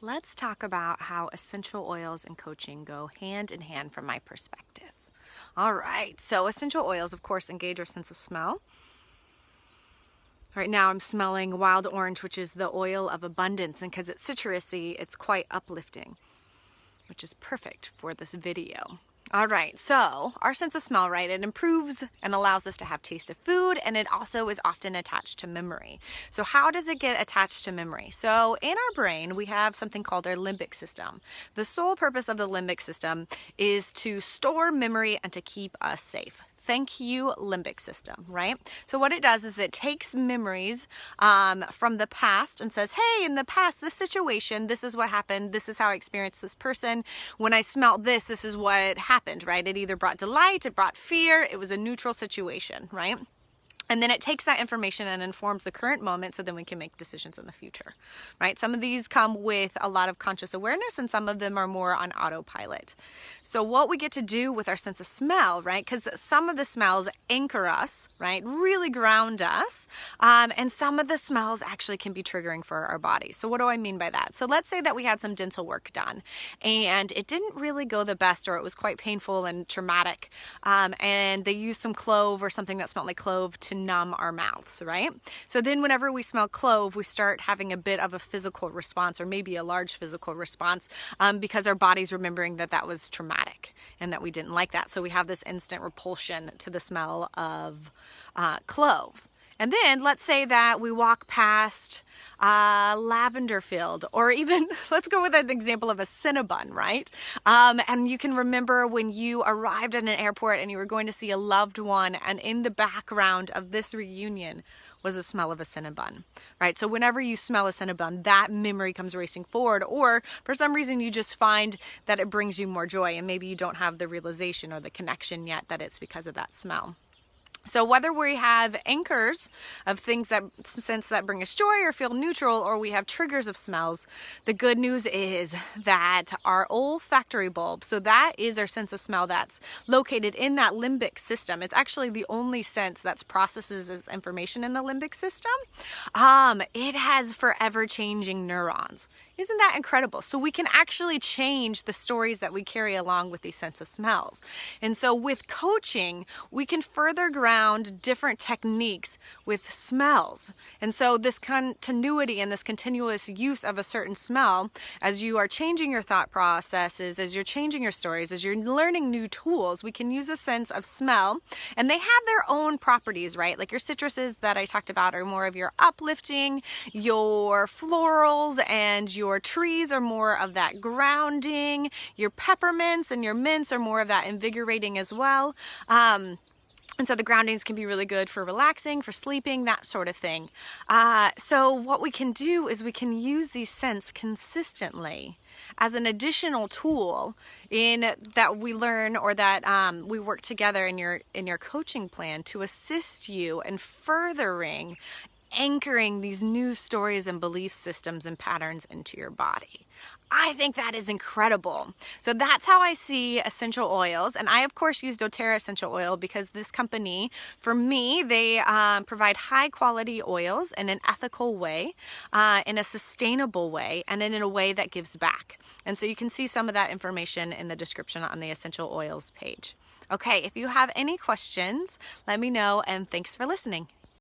Let's talk about how essential oils and coaching go hand in hand from my perspective. All right, so essential oils, of course, engage our sense of smell. Right now I'm smelling wild orange, which is the oil of abundance, and because it's citrusy, it's quite uplifting, which is perfect for this video. All right, so our sense of smell, right, it improves and allows us to have taste of food, and it also is often attached to memory. So how does it get attached to memory? So in our brain, we have something called our limbic system. The sole purpose of the limbic system is to store memory and to keep us safe. Thank you, limbic system, right? So what it does is it takes memories from the past and says, hey, in the past, this situation, this is what happened. This is how I experienced this person. When I smelled this, this is what happened, right? It either brought delight, it brought fear, it was a neutral situation, right? And then it takes that information and informs the current moment so then we can make decisions in the future, right? Some of these come with a lot of conscious awareness and some of them are more on autopilot. So what we get to do with our sense of smell, right? Because some of the smells anchor us, right? Really ground us. And some of the smells actually can be triggering for our bodies. So what do I mean by that? So let's say that we had some dental work done and it didn't really go the best, or it was quite painful and traumatic. And they used some clove or something that smelled like clove to numb our mouths, right? So then whenever we smell clove, we start having a bit of a physical response, or maybe a large physical response, because our body's remembering that that was traumatic and that we didn't like that. So we have this instant repulsion to the smell of clove. And then let's say that we walk past a lavender field, or even let's go with an example of a Cinnabon, right? And you can remember when you arrived at an airport and you were going to see a loved one, and in the background of this reunion was the smell of a Cinnabon, right? So whenever you smell a Cinnabon, that memory comes racing forward, or for some reason you just find that it brings you more joy, and maybe you don't have the realization or the connection yet that it's because of that smell. So whether we have anchors of things that sense that bring us joy or feel neutral, or we have triggers of smells, the good news is that our olfactory bulb, so that is our sense of smell that's located in that limbic system. It's actually the only sense that processes its information in the limbic system. It has forever changing neurons. Isn't that incredible? So we can actually change the stories that we carry along with these sense of smells. And so with coaching, we can further ground different techniques with smells. And so this continuity and this continuous use of a certain smell, as you are changing your thought processes, as you're changing your stories, as you're learning new tools, we can use a sense of smell, and they have their own properties, right? Like your citruses that I talked about are more of your uplifting, your florals and your trees are more of that grounding, your peppermints and your mints are more of that invigorating as well. And so the groundings can be really good for relaxing, for sleeping, that sort of thing. So what we can do is we can use these scents consistently as an additional tool in that we learn, or that we work together in your coaching plan to assist you in furthering anchoring these new stories and belief systems and patterns into your body. I think that is incredible. So that's how I see essential oils. And I, of course, use doTERRA essential oil because this company, for me, they provide high quality oils in an ethical way, in a sustainable way, and in a way that gives back. And so you can see some of that information in the description on the essential oils page. Okay, if you have any questions, let me know, and thanks for listening.